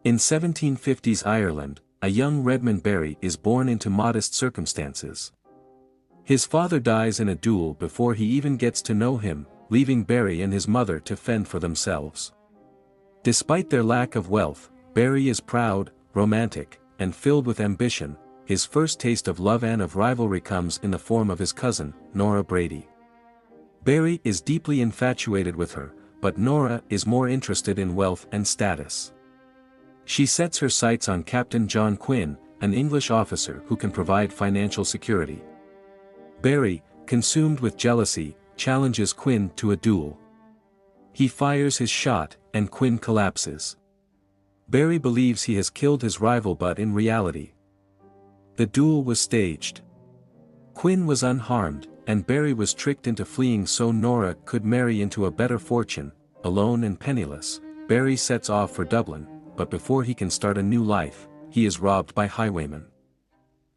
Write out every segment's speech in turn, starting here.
In 1750s Ireland, a young Redmond Barry is born into modest circumstances. His father dies in a duel before he even gets to know him, leaving Barry and his mother to fend for themselves. Despite their lack of wealth, Barry is proud, romantic, and filled with ambition. His first taste of love and of rivalry comes in the form of his cousin, Nora Brady. Barry is deeply infatuated with her, but Nora is more interested in wealth and status. She sets her sights on Captain John Quinn, an English officer who can provide financial security. Barry, consumed with jealousy, challenges Quinn to a duel. He fires his shot, and Quinn collapses. Barry believes he has killed his rival, but in reality, the duel was staged. Quinn was unharmed, and Barry was tricked into fleeing so Nora could marry into a better fortune. Alone and penniless, Barry sets off for Dublin, but before he can start a new life, he is robbed by highwaymen.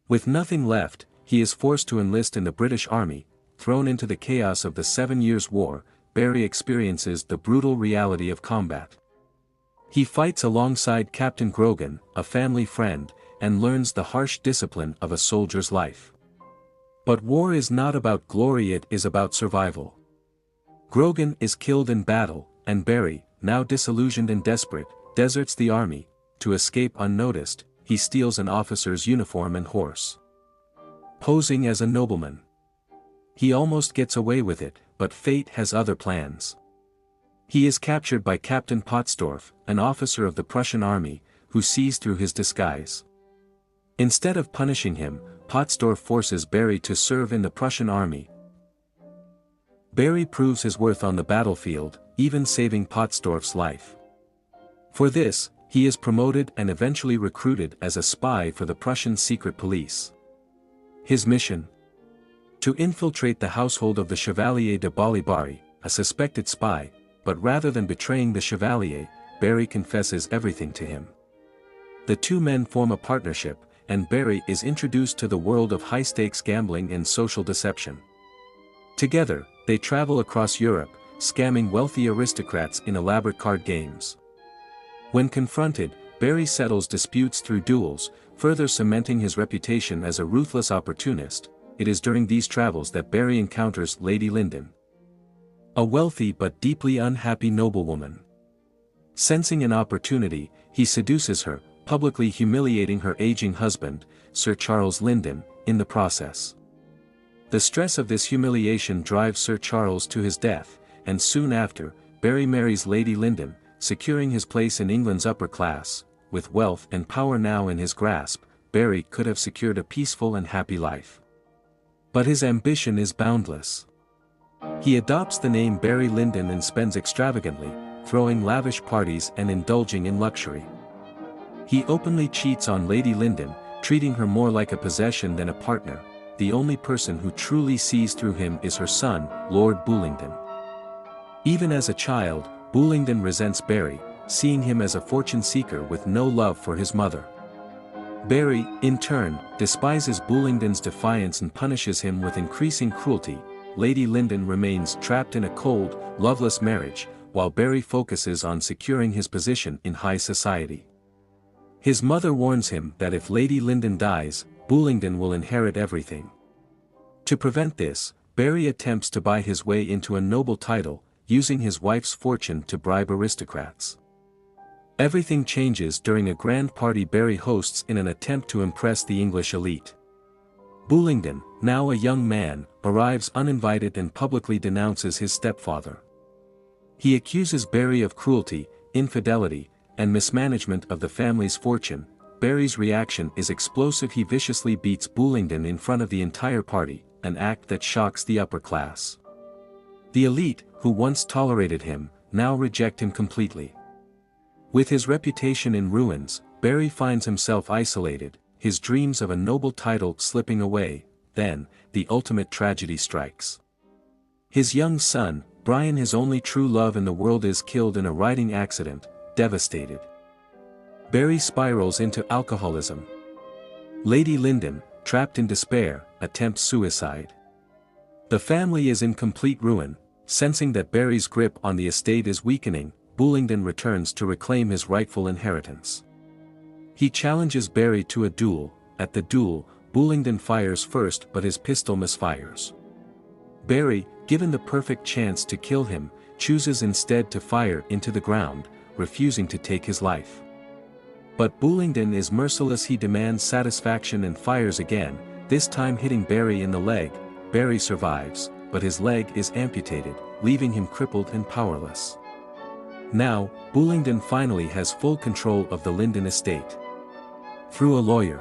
With nothing left, he is forced to enlist in the British Army. Thrown into the chaos of the 7 Years' War, Barry experiences the brutal reality of combat. He fights alongside Captain Grogan, a family friend, and learns the harsh discipline of a soldier's life. But war is not about glory, it is about survival. Grogan is killed in battle, and Barry, now disillusioned and desperate, deserts the army. To escape unnoticed, he steals an officer's uniform and horse. Posing as a nobleman, he almost gets away with it, but fate has other plans. He is captured by Captain Potzdorff, an officer of the Prussian army, who sees through his disguise. Instead of punishing him, Potzdorff forces Barry to serve in the Prussian army. Barry proves his worth on the battlefield, even saving Potzdorff's life. For this, he is promoted and eventually recruited as a spy for the Prussian secret police. His mission? To infiltrate the household of the Chevalier de Balibari, a suspected spy, but rather than betraying the Chevalier, Barry confesses everything to him. The two men form a partnership, and Barry is introduced to the world of high-stakes gambling and social deception. Together, they travel across Europe, scamming wealthy aristocrats in elaborate card games. When confronted, Barry settles disputes through duels, further cementing his reputation as a ruthless opportunist. It is during these travels that Barry encounters Lady Linden, a wealthy but deeply unhappy noblewoman. Sensing an opportunity, he seduces her, publicly humiliating her aging husband, Sir Charles Linden, in the process. The stress of this humiliation drives Sir Charles to his death, and soon after, Barry marries Lady Linden, securing his place in England's upper class. With wealth and power now in his grasp, Barry could have secured a peaceful and happy life. But his ambition is boundless. He adopts the name Barry Linden and spends extravagantly, throwing lavish parties and indulging in luxury. He openly cheats on Lady Linden, treating her more like a possession than a partner. The only person who truly sees through him is her son, Lord Bullingdon. Even as a child, Bullingdon resents Barry, seeing him as a fortune seeker with no love for his mother. Barry, in turn, despises Bullingdon's defiance and punishes him with increasing cruelty. Lady Linden remains trapped in a cold, loveless marriage, while Barry focuses on securing his position in high society. His mother warns him that if Lady Linden dies, Bullingdon will inherit everything. To prevent this, Barry attempts to buy his way into a noble title, using his wife's fortune to bribe aristocrats. Everything changes during a grand party Barry hosts in an attempt to impress the English elite. Bullingdon, now a young man, arrives uninvited and publicly denounces his stepfather. He accuses Barry of cruelty, infidelity, and mismanagement of the family's fortune. Barry's reaction is explosive. He viciously beats Bullingdon in front of the entire party, an act that shocks the upper class. The elite, who once tolerated him, now reject him completely. With his reputation in ruins, Barry finds himself isolated, his dreams of a noble title slipping away. Then, the ultimate tragedy strikes. His young son, Brian, his only true love in the world, is killed in a riding accident. Devastated, Barry spirals into alcoholism. Lady Linden, trapped in despair, attempts suicide. The family is in complete ruin. Sensing that Barry's grip on the estate is weakening, Bullingdon returns to reclaim his rightful inheritance. He challenges Barry to a duel. At the duel, Bullingdon fires first but his pistol misfires. Barry, given the perfect chance to kill him, chooses instead to fire into the ground, refusing to take his life. But Bullingdon is merciless. He demands satisfaction and fires again, this time hitting Barry in the leg. Barry survives, but his leg is amputated, leaving him crippled and powerless. Now, Bullingdon finally has full control of the Linden estate. Through a lawyer.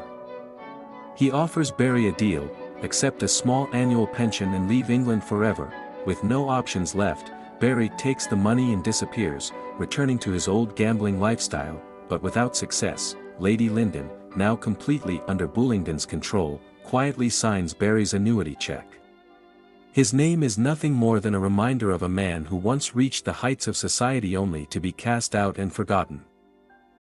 He offers Barry a deal: accept a small annual pension and leave England forever. With no options left, Barry takes the money and disappears, returning to his old gambling lifestyle, but without success. Lady Linden, now completely under Bullingdon's control, quietly signs Barry's annuity check. His name is nothing more than a reminder of a man who once reached the heights of society only to be cast out and forgotten.